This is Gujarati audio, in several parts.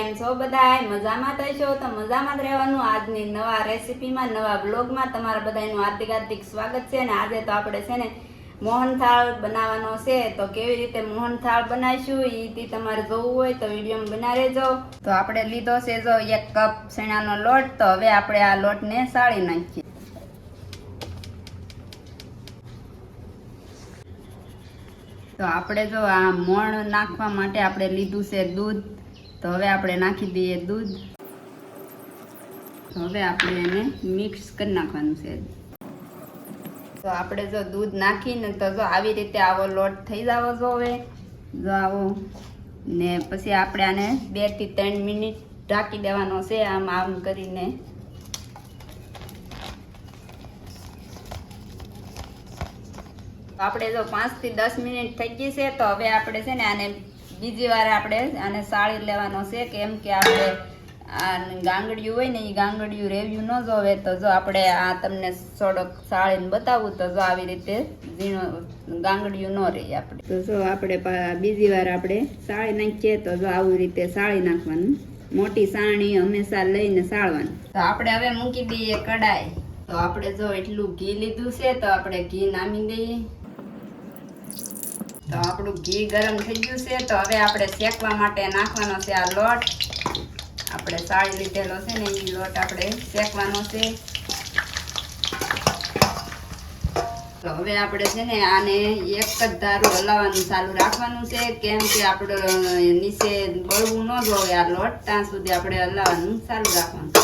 કેમ છો બધાય? મજામાં તો છો? તો મજામાં જ રહેવાનું. આજની નવા રેસીપીમાં, નવા બ્લોગમાં તમારા બધાનું હાર્દિક હાર્દિક સ્વાગત છે. અને આજે તો આપણે છે ને મોહનથાળ બનાવવાનો છે. તો કેવી રીતે મોહનથાળ બનાવીશું એ તમારે જોવું હોય તો વિડીયોમાં બના રહેજો. તો આપણે લીધો છે જો 1 કપ ચણાનો લોટ. તો હવે આપણે આ લોટને સાળી નાખીએ. તો આપણે જો આ મોણ નાખવા માટે આપણે લીધું છે દૂધ. તો હવે આપણે નાખી દઈએ દૂધ. હવે આપણે એને મિક્સ કરી નાખવાનું છે. તો આપણે જો દૂધ નાખીને તો જો આવી રીતે આવો લોટ થઈ જવો જોવે. જો આવો ને પછી આપણે આને 2 થી 3 મિનિટ ઢાંકી દેવાનો છે આમ આમ કરીને. આપણે જો 5 થી 10 મિનિટ થઈ ગઈ છે. તો હવે આપણે છે ને આને બીજી વાર આપણે આને સાળી લેવાનો છે. કેમ કે આપણે આ ગાંગડિયું હોય ને એ ગાંગડિયું રેવ્યું ન જોવે. તો જો આપણે આ તમને થોડોક સાળીને બતાવું તો જો આવી રીતે ઝીણો ગાંગડિયું ન રહે આપણે. તો જો આપણે બીજી વાર આપણે સાળી નાખીએ. તો જો આવી રીતે સાળી નાખવાનું. મોટી સાણી હંમેશા લઈને સાળવાની. તો આપણે હવે મૂકી દઈએ કડાઈ. તો આપણે જો એટલું ઘી લીધું છે તો આપણે ઘી નામી દઈએ. તો આપણું ઘી ગરમ થઈ ગયું છે. તો હવે આપણે શેકવા માટે નાખવાનો છે આ લોટ. આપણે સાળી લીધેલો છે ને એ લોટ આપણે શેકવાનો છે. તો હવે આપણે છે ને આને એક જ ધારું હલાવવાનું ચાલુ રાખવાનું છે. કેમ કે આપણે નીચે બળવું ન જોવે આ લોટ, ત્યાં સુધી આપણે હલાવવાનું ચાલુ રાખવાનું.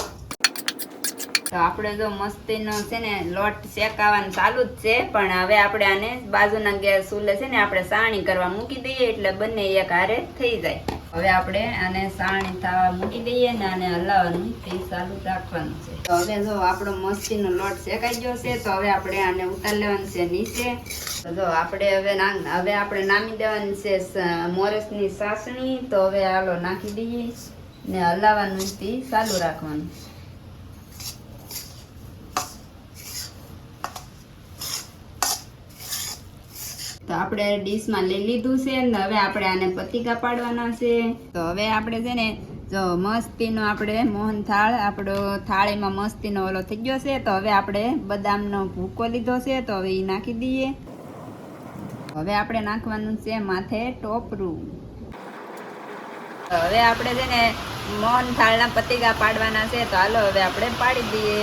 તો આપણે જો મસ્તીનો છે ને લોટ શેકાવાનું ચાલુ જ છે. પણ હવે આપણે આને બાજુના ગેસ ચૂલે છે ને આપણે સાણી કરવા મૂકી દઈએ એટલે બંને એક હારે થઈ જાય. હવે આપણે આને સાણી થવા મૂકી દઈએ ને આને હલાવવાનું તે ચાલુ રાખવાનું છે. તો હવે જો આપણો મસ્તીનો લોટ શેકાઈ ગયો છે. તો હવે આપણે આને ઉતારી લેવાનું છે નીચે. તો જો આપણે હવે આપણે નામી દેવાની છે મોરસની ચાસણી. તો હવે આલો નાખી દઈએ ને હલાવવાનું તે ચાલુ રાખવાનું. તો આપણે ડીશમાં લઈ લીધું છે ને હવે આપણે આને પતીકા પાડવાના છે. તો હવે આપણે છે ને જો મસ્તીનો આપણે મોહનથાળ આપણો થાળીમાં મસ્તીનો ઓલો થઈ ગયો છે. તો હવે આપણે બદામનો ભૂકો લીધો છે. તો હવે એ નાખી દઈએ. હવે આપણે નાખવાનું છે માથે ટોપરું. તો હવે આપણે છે ને મોહનથાળના પતીકા પાડવાના છે. તો હાલો હવે આપણે પાડી દઈએ.